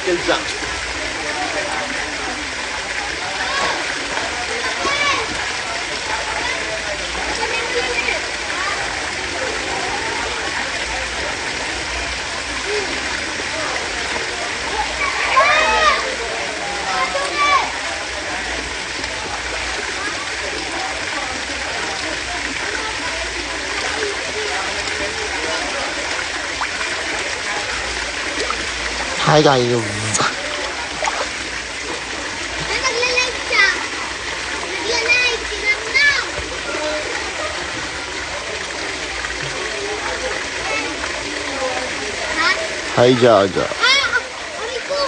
Michael Jackson. Hi guys. Nagla-live siya. Nagla-live. Tingnan mo na. Ha? Hi Jaja. Aray ko.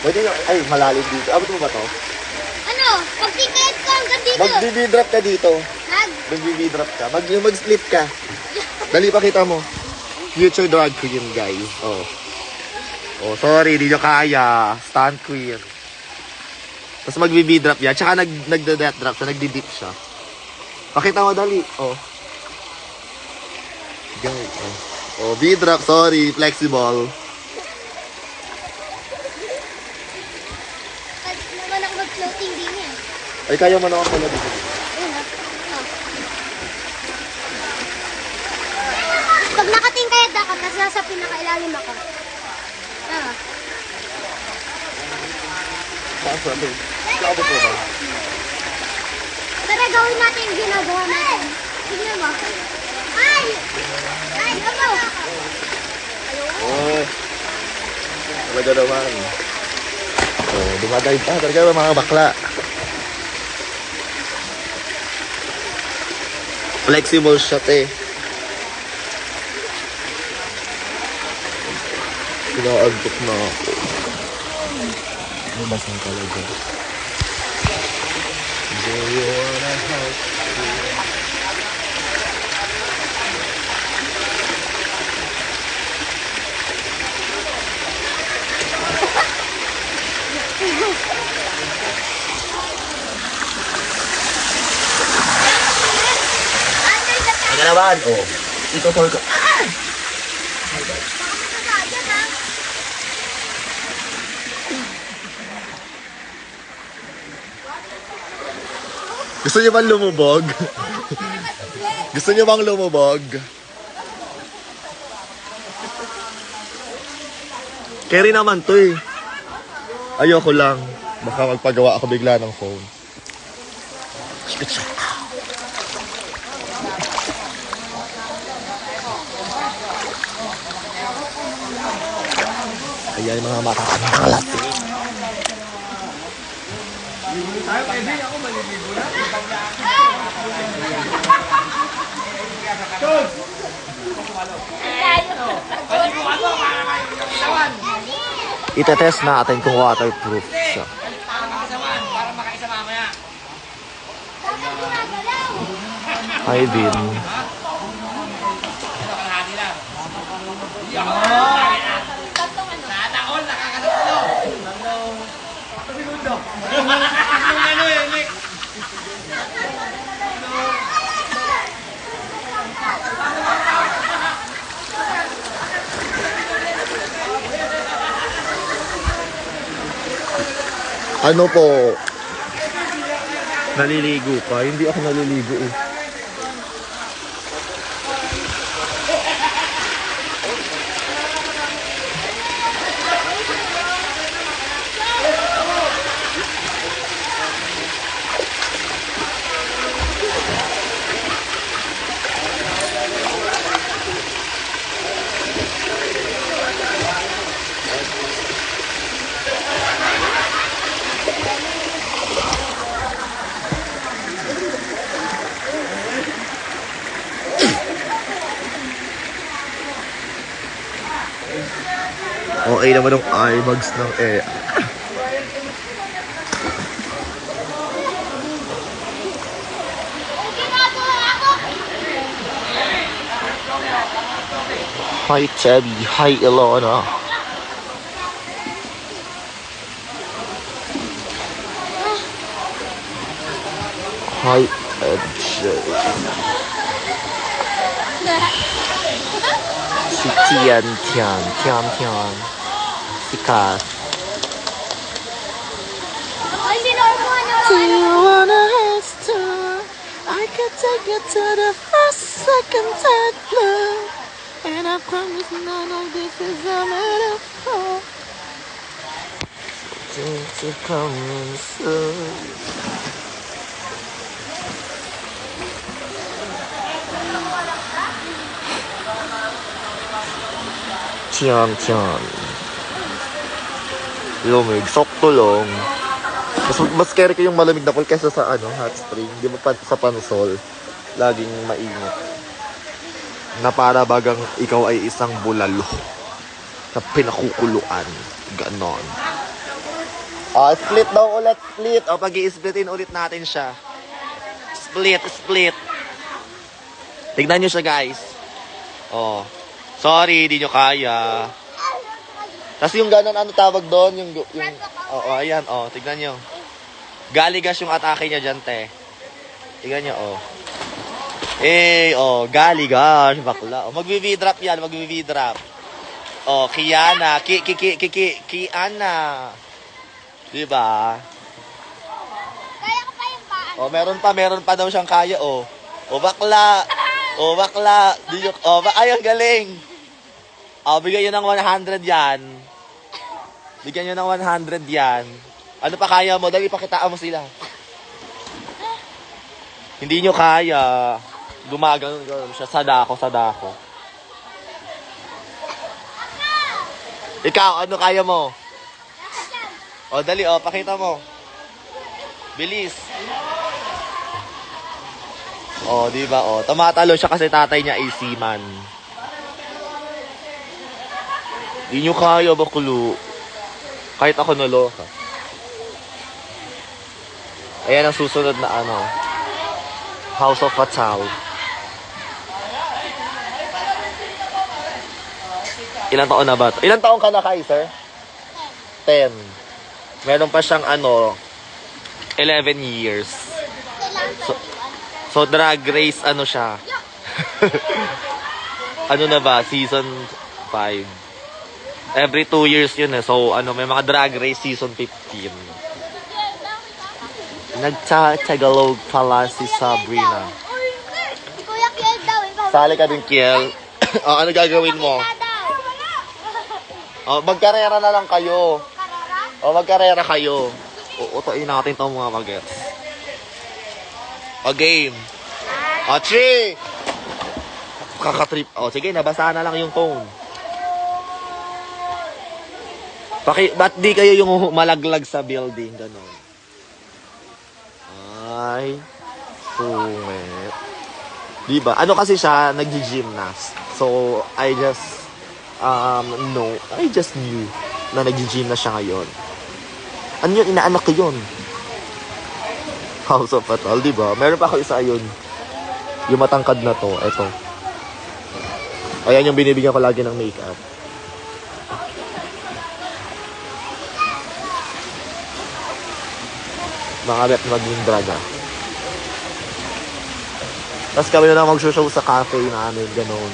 Pwede na, ay malalim dito. Abot mo ba to? Ano? Pag-ticket ko hanggang dito. Mag-BB-drop ka dito. Hag? Mag-BB-drop ka. Mag-split ka. Dali, pakita mo. Future drag queen, guys. Oh. Oh, sorry, di nyo kaya. Stunt queen. Tapos mag-BB-drop yan. Tsaka nagda-death drop siya. Nagdi-dip siya. Pakita mo, dali. Oh. Guys, oh. Oh, B-drop. Sorry. Flexible. Pag naman ako mag-floating din yan. Ay, kaya mo naman pala dito. Ayun ha. Pag nakatingkayad ako, tapos nasa pinakailalim ako. Tama. Saan sa atin? Kaabot mo ba? Tara, gawin natin yung ginagawa natin. Tignan mo. Ay! Ay, ano? Oh. Talaga naman. Oh, dumadive pa. Talaga mga bakla. Flexible shot eh. Pinaantok na ako. Basang talaga. Do you wanna help me? Ano naman? Oh. Ito for ko. Gusto niyo bang lumubog? Gusto niyo bang lumubog? Carry naman to eh. Ayoko lang. Baka magpagawa ako bigla ng phone. Ayan mga makakakalat eh. Itetest natin kung waterproof siya. Hi, Vin. Ano po? Naliligo ka? Hindi ako naliligo eh. Okay naman ang eye bags ng eh. Hi Chevy, hi Ilona. Hi Edge. 6 Tian, Tian, Tian, Tian. Si Cass. Ay, sinormo na. Do you wanna have to? I can take you to the first, second, third floor. And I promise none of this is a metaphor. Things are coming soon. Tiyan, tiyan. Lumig, sakto lang. Mas carry ko yung malamig na pool kaysa sa hot spring. Di ba sa pansol, laging mainit. Na para bagang ikaw ay isang bulalo na pinakukuluan. Ganon. Split daw ulit, split. Pag-i-splitin ulit natin siya. Split, split. Tignan nyo siya, guys. Sorry, di nyo kaya. Tapos yung ganon, ano tawag doon? Ayan, tignan nyo. Galigas yung atake niya dyan, te. Tignan nyo, galigas, bakla. Mag-v-drop yan, mag-v-drop. Kiana, Kiana. Diba? Kaya ko pa yung paan. Meron pa daw siyang kaya, bakla. Bakla. Ay, ang galing. Bigyan nyo ng 100 yan. Bigyan nyo ng 100 yan. Ano pa kaya mo? Dali, pakitaan mo sila. Hindi nyo kaya. Gumaganon siya. Sadako. Ikaw, ano kaya mo? Dali, pakita mo. Bilis. Diba, tumatalo siya kasi tatay niya ay seaman. Di nyo kaya, baklo. Kahit ako naloka. Ayan ang susunod na House of Fatal. Ilang taon na ba? Ilang taon ka na, Kaiser? 10. Meron pa siyang 11 years. So drag race siya. Na ba? Season 5. Every 2 years yun So may mga drag race season 15. Nagtatagalog pala si Sabrina. Si Kuya Kiel daw. Sali ka din, Kiel. Ano gagawin mo? Magkarera na lang kayo. Magkarera kayo. Utuin natin itong mga bagets. Game. 3. Kakatrip. Sige, nabasa na lang yung phone. Ba't di kayo yung malaglag sa building? Ganon. Ay. Sungit. Diba? Kasi siya, nag-gymnast. So, I just knew na nag-gym na siya ngayon. Ano yun? Inaanak ko yun. House of Fatal, diba? Meron pa ako isa yun. Yung matangkad na to. Ito. Ayan yung binibigyan ko lagi ng makeup. Mga bet maging draga. Tapos kami na lang mag-show sa cafe namin, gano'n.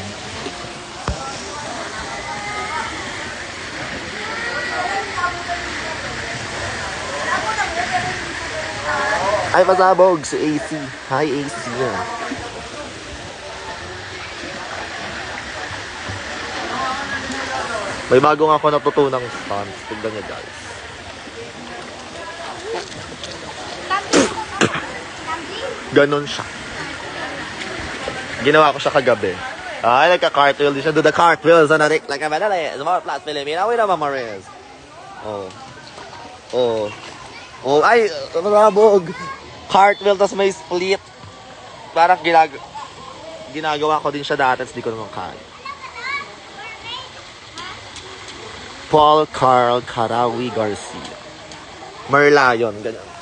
Ay, pasabog si AC. Hi, AC na. May bago nga ako natutunang stunts. Tignan niya, guys. Ganon siya. Ginawa ko siya kagabi. Ay, nagka-cartwheel din siya. Do the cartwheels on a dick like a medallion. Smart plus Filipina. Wait a Mariz. Ay, marabog. Cartwheel, tas may split. Parang ginagawa ko din siya dati, hindi ko naman kaya. Paul Carl Carawi Garcia. Merlion, ganyan.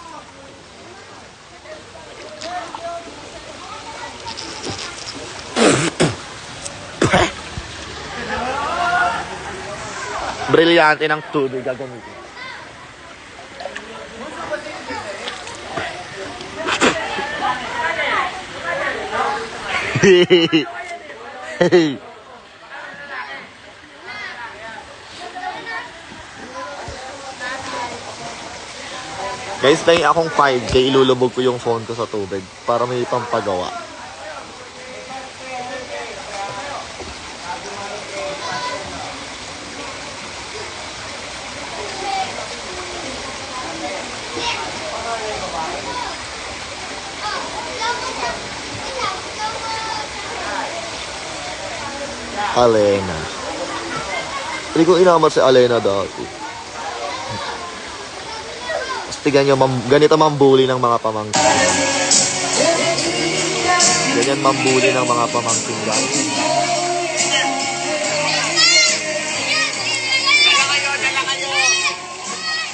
Brilyante ng tubig gagamitin. Guys, tayo akong 5K, ilulubog ko yung phone ko sa tubig para may pampagawa. Alena. Hindi ko inamat si Alena dati. Tignan nyo, ganito mambuli ng mga pamangkin. Ganyan mambuli ng mga pamangkin, guys.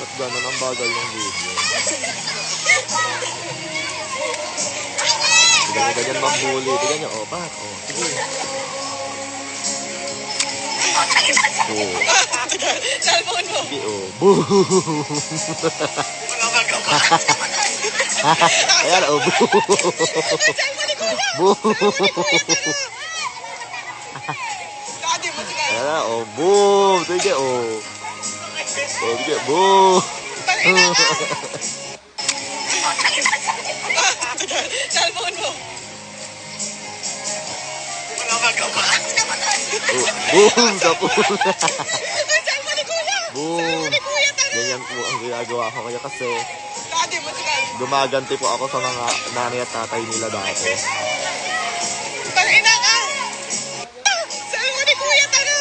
Ba't gano'n ang bagal ng video? Tignan nyo, ganyan mambuli. Tignan nyo, ba't? Sige. Cellphone mo. Sige, boom! Ayan, boom! Boom! Dati mo sila. Ayan, boom! Sige, sige, boom! Cellphone mo. Wala kang gawa. Boom! Sa pool! Ang cellphone ni Kuya. Boom! Cellphone ni Kuya, tara. Ganyan po ang ginagawa ko kaya kasi Dati mo sila. gumaganti po ako sa mga nanay at tatay nila dati. Tangina ka. Cellphone ni Kuya, tara.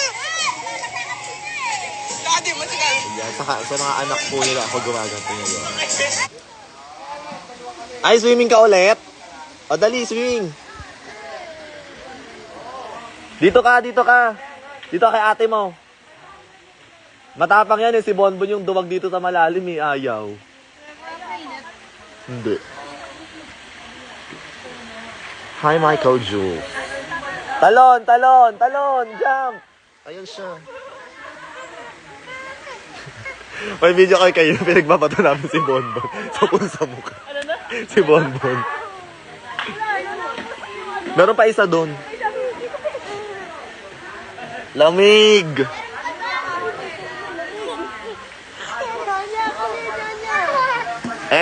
Dati mo sila. Yan, sa mga anak po nila ako gumaganti ngayon. Ay, swimming ka ulit? O, dali, swimming. Dito ka. Dito kay ate mo. Matapang yan si Bonbon yung duwag dito sa malalim ayaw. Hindi. Hi, Michael Jules. Talon, jump. Ayun siya. May video kayo, pinagbabato namin si Bonbon. Sa mukha. Si Bonbon. Meron pa isa doon. Lamig!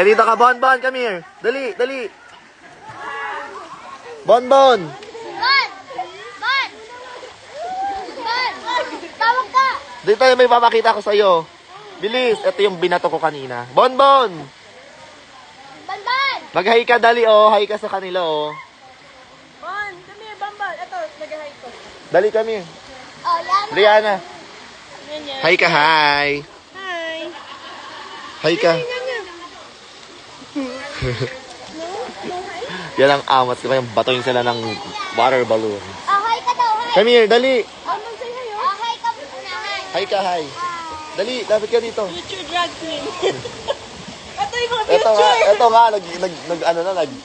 Dito ka, Bonbon, come here. Dali. Bonbon! Tawag ka! Dito may papakita ko sa'yo. Bilis, ito yung binato ko kanina. Bonbon! Banban! Mag-hi ka, dali, hi ka sa kanila, Bon, kami, Bambal. Ito, nag-hi ko. Dali kami. Oh, yan. Brianna, Ganyan. hi ka, hi. Hi. Hi ka. Yan ang amat ko, yung batoyin sila ng water balloon. Oh, hi ka daw, hi. Come here, dali. Oh, mag-say hi, Oh, hi ka muna, hi. Hi ka, hi. Dali, lapit ka dito. Future drag queen. Ito yung mga future. Ito nga,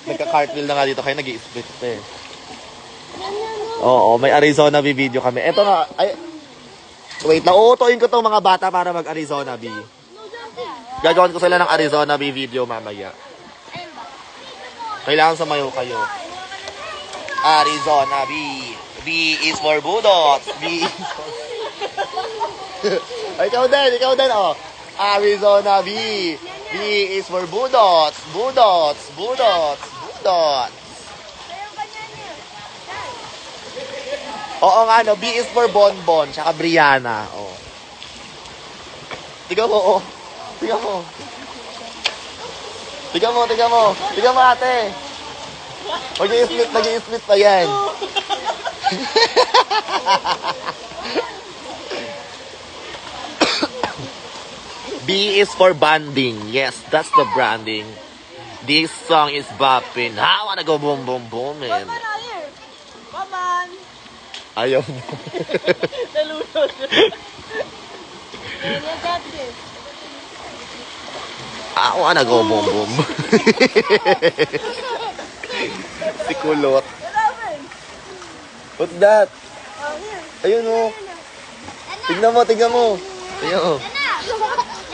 nagka-cartwheel na nga dito kayo, nag-i-split eh. Oo, may Arizona Bee video kami. Ito nga, wait, nauutoin ko tong mga bata para mag-Arizona Bee. Gagawin ko sila ng Arizona Bee video mamaya. Kailangan sumayo kayo. Arizona Bee. B is for Budots. B is for... ikaw din, Arizona Bee. B is for Budots. Budots. Oo nga, B is for Bonbon, tsaka Brianna. Tiga mo, Tiga mo, ate. Nag-i-split pa yan. B is for banding. Yes, that's the branding. This song is bopping. I wanna go boom, boom, boom, man. Baman, here. Baman. Ayaw mo. Nalunod. You got this. I wanna go boom, boom. Si Kulot. Kalaban. What's that? Oh, here. Ayun o. Tignan mo. Ayun o.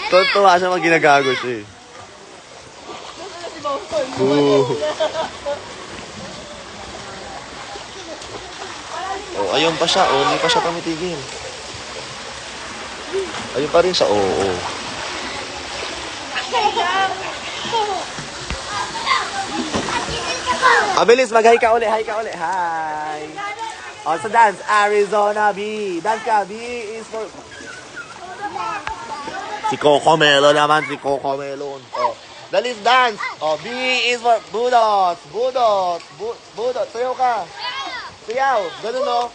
Tuwa siya pag ginagago siya eh. Nasaan na si Boston? Ayun pa siya. Hindi pa siya tumitigil. Ayun pa rin siya. Bilis, mag-hi ka uli. Hi ka uli. Hi. O, so dance. Arizona B. Dance ka. B is for... Si Coco Melon naman. Si Coco Melon. O, dalis dance. O, B is for Budot. Budot. Budot. Sayaw ka. Sayaw. Ganun o.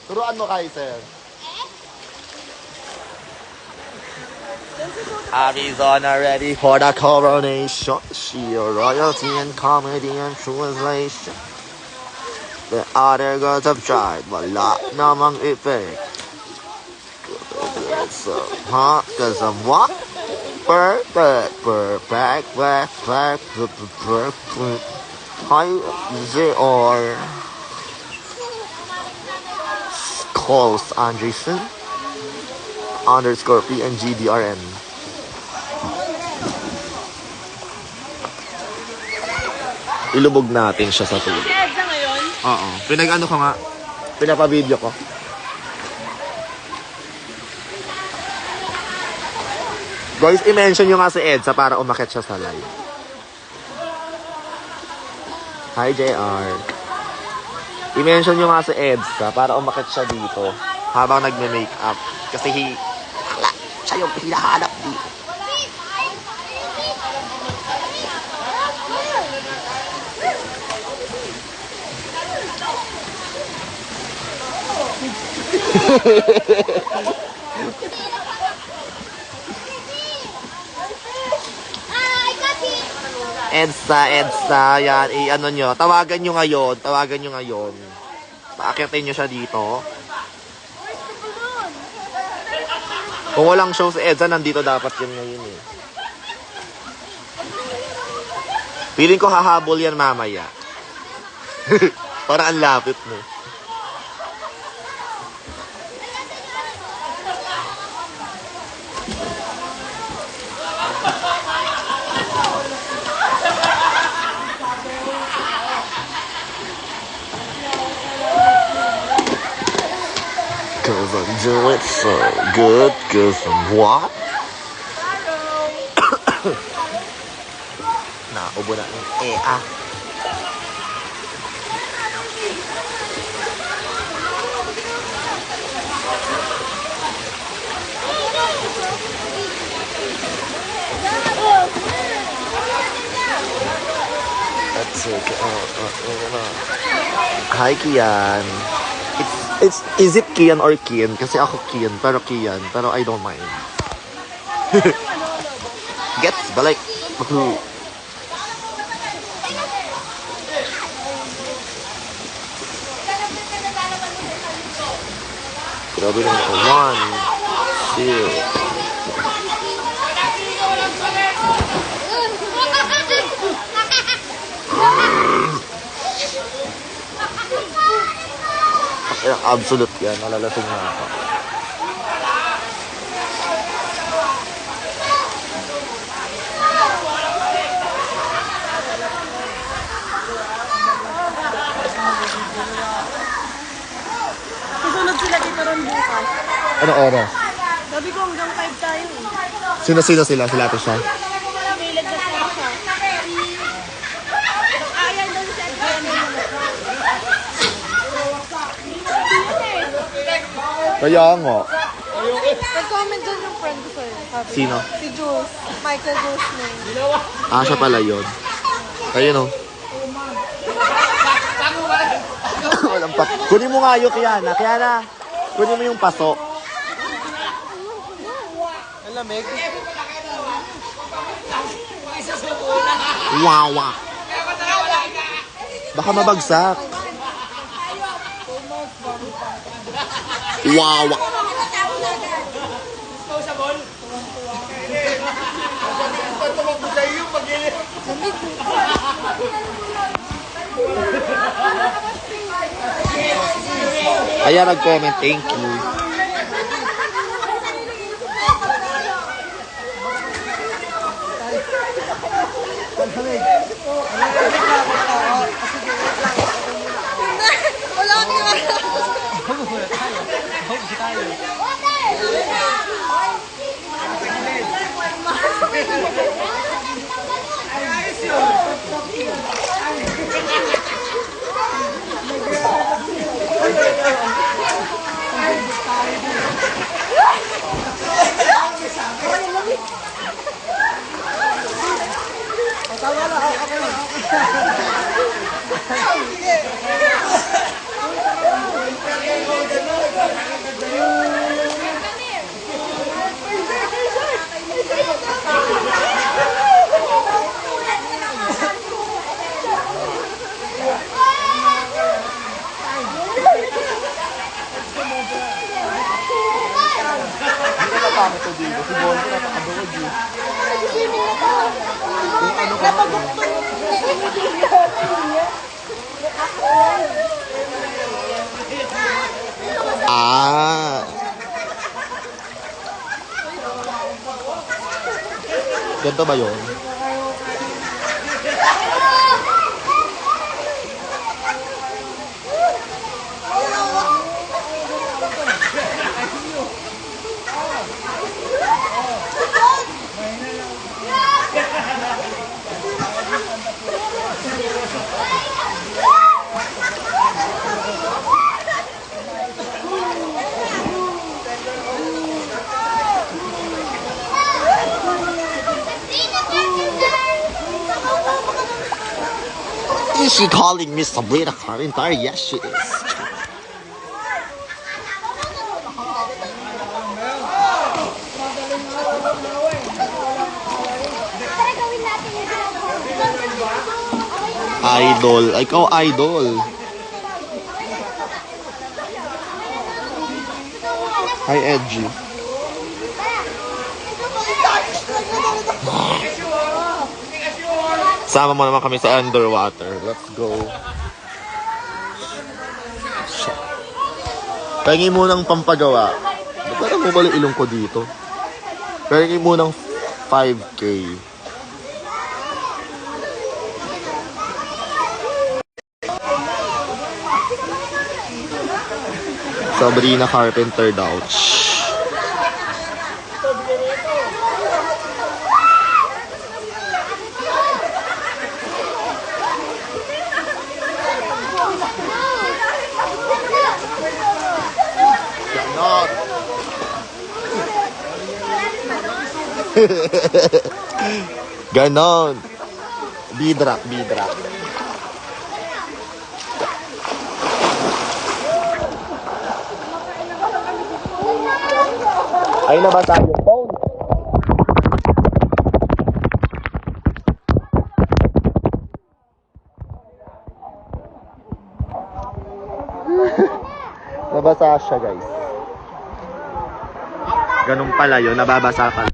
Turuan mo, Kaiser. Arizona ready for the coronation. She a royalty and comedy and translation. The other girls have tried, wala namang effect. So, huh? Cause I'm what? Perfect. Hi, they calls Andreessen _ PNGDRN. Ilubog natin siya sa tulog. Si Edsa ngayon? Oo. Pinag-ano ko nga. Pinapa-video ko. Guys, i-mention nyo nga si Edsa para umakit siya sa live. Hi, JR. I-mention nyo nga si Edsa para umakit siya dito habang nagme-makeup. Kasi siya yung hinahanap dito. Edsa, yan, i-ano nyo, tawagan nyo ngayon. Paakitin nyo siya dito. Kung walang show si Edsa, nandito dapat yun ngayon eh. Feeling ko hahabol yan mamaya. Parang ang lapit mo. Cause I do it so good, cause I'm what? Naubo na ng Let's take it. Hi, Kian. Is it Kian or Kian? Kasi ako Kian, pero I don't mind. Gets, balik. Grabe lang ako. 1, 2. Absolute yan, nalalasing na ako. Susunod sila dito ron bukas. Ano oras? Sabi ko hanggang 5 tayo eh. Sino sila? Sila to siya? May lagdas na siya. Ayan daw siya. Kaya nga. Nag-comment dyan yung friend ko sa'yo. Sabi, Sino? Si Jules. Michael Jules name. Siya pala yun. Ayun o. Walang pa. Kunin mo nga yung Kiana. Kiana, kunin mo yung paso. Alamig. Wawa. Baka mabagsak. Wawa. Kaya nag-comment, thank you. Wala kang niwala. Pangit to dito. Si Bongo napakabawag eh. Kung ano ka Ah. Ganito ba yun? Is she calling me Sabrina Carpenter? Yes, she is. Tara, gawin natin yung Idol. Ikaw, idol. Hi, Edgy. Sama mo naman kami sa underwater. Let's go. Pahingi mo ng pampagawa. Parang mo balik ilong ko dito. Pahingi mo ng 5K. Sabrina Carpenter daw. Ganon. Ganon. Bidrak, bidrak. Ay, nabasa yung phone. Nabasa siya, guys. Ganun pala yun, nababasa ka.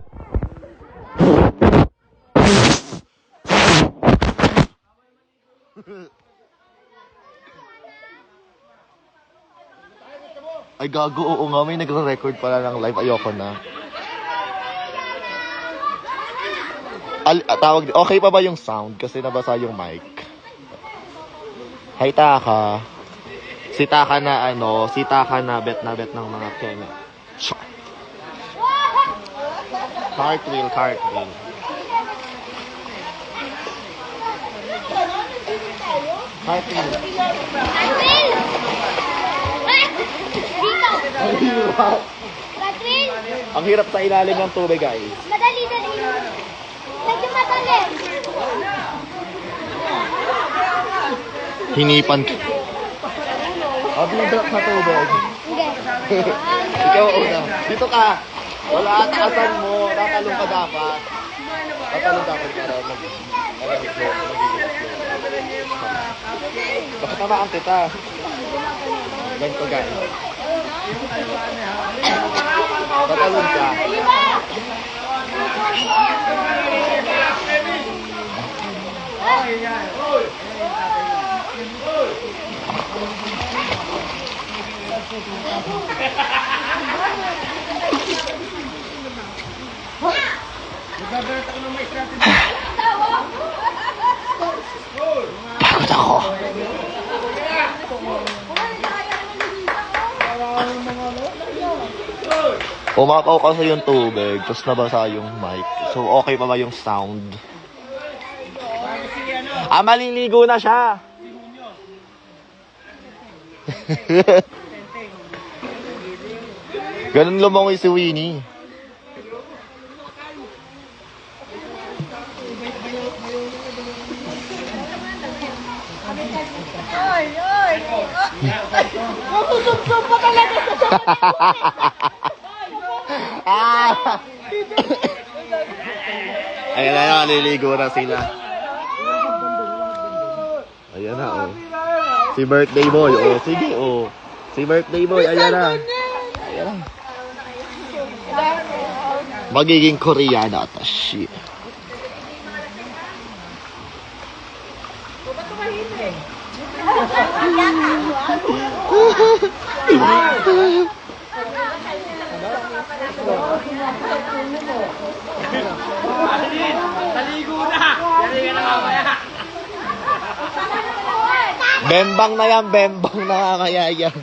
Ay, gago, oo nga, may nagre-record pala ng live. Ayoko na. Tawag, okay pa ba yung sound? Kasi nabasa yung mic. Hi, Taka. Si Taka na si Taka na bet ng mga keme. Cartwheel, cartwheel. Cartwheel. Ang hirap sa ilalim ng tubig, guys. Madali. Medyo madali. Hinipan ka. Drop sa tubig. Hindi. Ikaw una. Dito ka. Wala, taasan mo. Tatalong ka dapat. Tatalong dapat para mag-malamig mo. Bakit tamaan kita? Ganito, guys. Tatalong ka. Pagod ako. Umapaw kasi yung tubig, tapos nabasa yung mic. So, okay pa ba yung sound? Maliligo na siya! Ganun lumangoy si Winnie. Masusubsob pa talaga sa Ah! Ayan na, naliligo na sila. Ayan na, oh. Si birthday boy, oh. Sige, oh. Si birthday boy, ayan na. Ayan na. Magiging Koreana ata, shit. Naligo na! Dali ka na mamaya! Bembang na yan, bembang na kaya yan.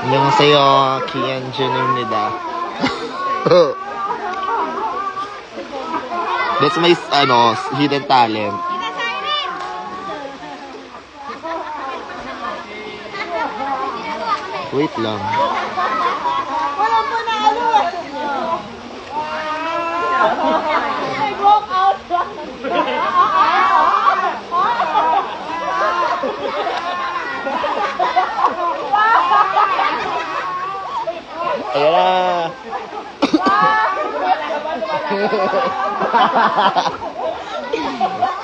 안녕하세요, 기현준입니다. That's my, hidden talent. Wait lang. Wala po na ano! Nag-walk out! Ayan na.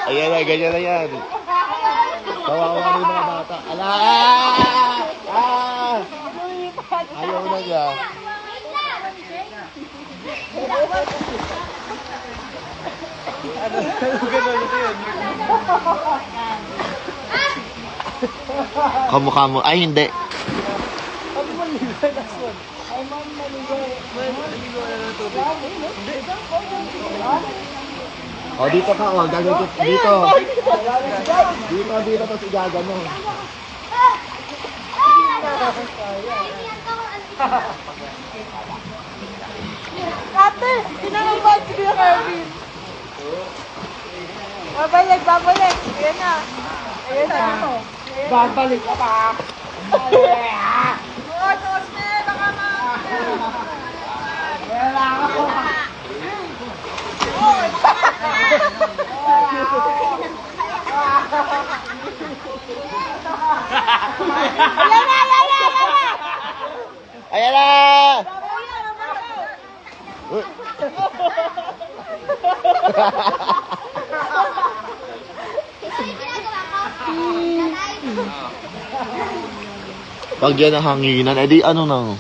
Ayan na, ganyan na yan. Kawawa na yung mga bata. Ala! Ayaw na niya. Kamukha mo. Ay, hindi. O, dito ka, o. Gagawin dito. Dito, tapos igagano. Ate! Pinangabat si Kuya Kervin! Babalik! Ayan na! Ayan na! Babalik ka pa! Osme! Baka wala ako! Ayan na! Uy. Pag yan ang hanginan, edi ano na.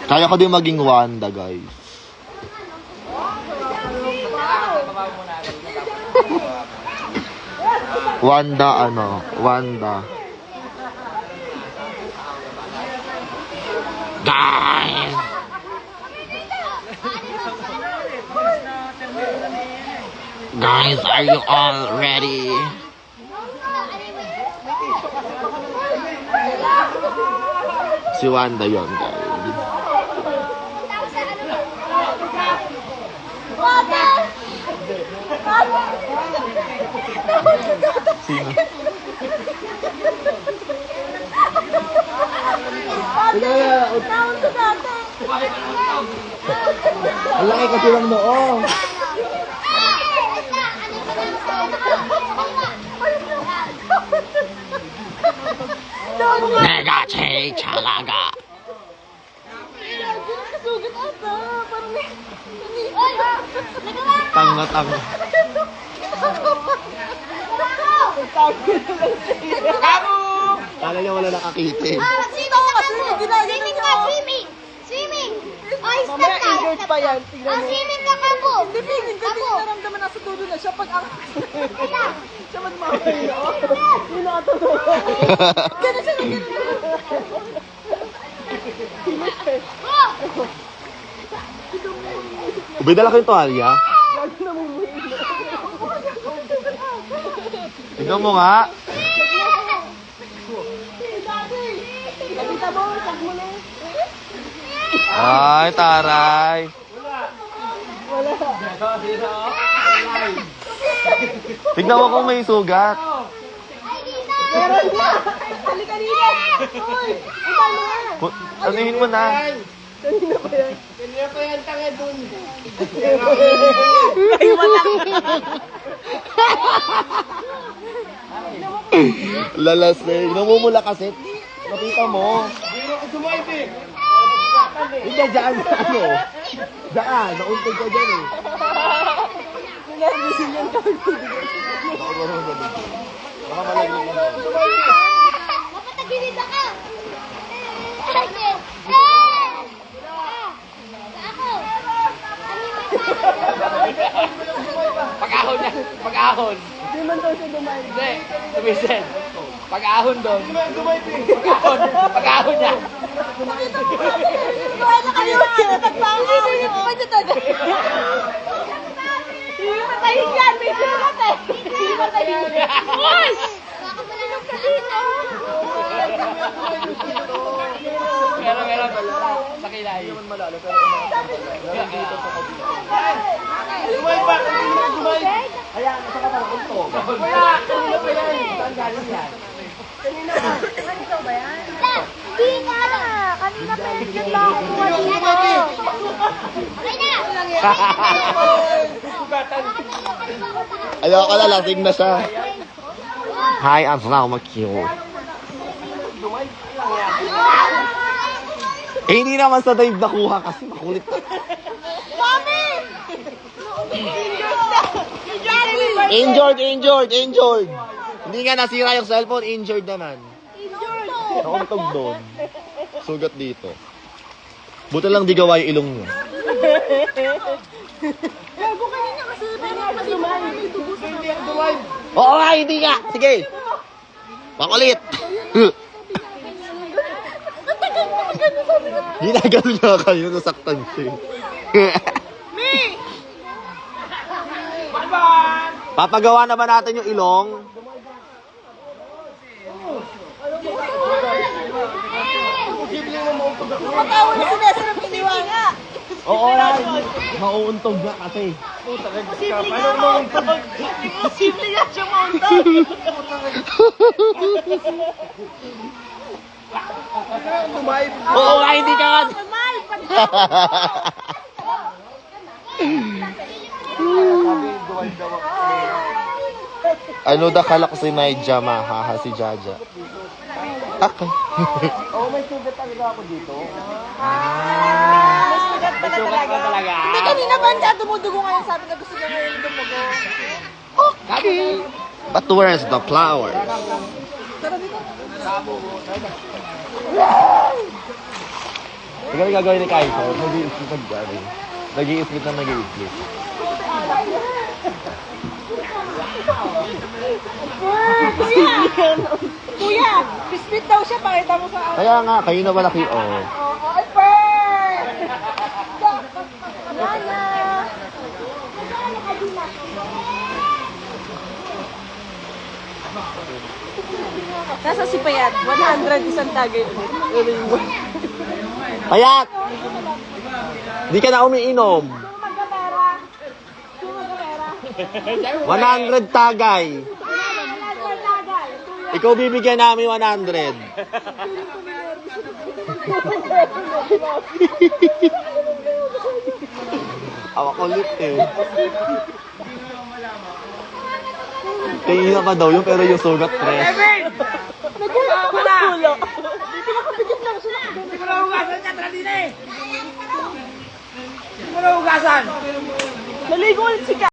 Kaya ko din maging Wanda, guys. Wanda. Guys! Guys, are you all ready? Si Wanda yun, guys. Sino? Ang laki kasi lang noong. 내가 제일 잘나가. Tanga. Kala niya wala nakakita eh. Swimming! Mamaya engaged pa yan. Swimming ka ka po! Hindi, feeling ko din naramdaman nasa dulo na siya pag ang... Siya magmamay. Ganun siya na ganun. Ubay dala kayong toalya? Tignan mo nga. Nakita mo, tagmuli. Ay, taray. Tignan mo kung may sugat. Meron na! Halika dito! Uy! Utang mo na! Anuhin mo na. Kanina pa yan, tanga dun. Lalasing. Namumula kasi. Nakita mo. Hindi ako sumayip eh. Hindi, dyan sa ano. Daan, nauntog ka dyan eh. Nanabisin yan kami. Baka malaglag mo. Dapat nagbirid ako. Ako. Pag-ahon niya. Pag-ahon. Hindi man daw siya dumayo. Hindi. Tumisin. Pag-ahon doon. Pag-ahon. Pag-ahon niya. Wala na kayo na nagpapakaw niyo. Pwede to. Hindi matayin yan. May sulat eh. Hindi matayin yan. Yes! Baka malalong ka dito. Meron. Sa kilay. Dumay pa. Dumay. Ayan, nasa ka pala untog. Wala. Kanina pa yan. Saan galing yan? Kanina pa. Kanina ba yan? Hindi nga na. Kanina pa yun lang ako kuha dito. Okay na. Ayoko na, lasing na siya. Hi, I'm Rama Q. Eh, hindi naman sa dive nakuha kasi makulit ka. Mami! Injured. Hindi nga nasira yung cellphone, injured naman. Nauntog doon. Sugat dito. Buti lang di gawa yung ilong niya. Gago kanina kasi may dugo sa Oo nga, hindi nga. Sige. Makulit. Ginagano niya kayo, nasaktan siya. Papagawa na ba natin yung ilong? Patawa na si Nessa ng piniwanga. Oo nga, mauuntog nga kasi. Simple nga siya mauntog. Oo nga, hindi ka nga. Ano da kalak si Naija, mahaha si Jaja. Okay. Oo, may sugat talaga ako dito. May sugat pa talaga. Hindi, kanina ba siya dumudugo ngayon? Sabi na gusto niya ngayon dumugo. Okay. But where's the flowers? Ikaw yung gagawin ni Kaiser. Nag-i-split na gagawin. Nag-i-split. Kuya, bispit daw siya. Pakita mo sa akin. Kaya nga, kayo na malaki. Oh. Oo, ay, per! Nana! Nasa si Payat, 100 isang tagay ulit. Payat! Di ka na umiinom. Magkapera. 100 tagay. Ikaw bibigyan namin 100. Awa ko lit eh. Kaya pa daw yun pero yung sugat tres. Nagulak ko na! Pinakapigit lang siya. Hindi mo na hugasan niya, Tradine! Hindi mo na hugasan! Naligo ulit si Ka.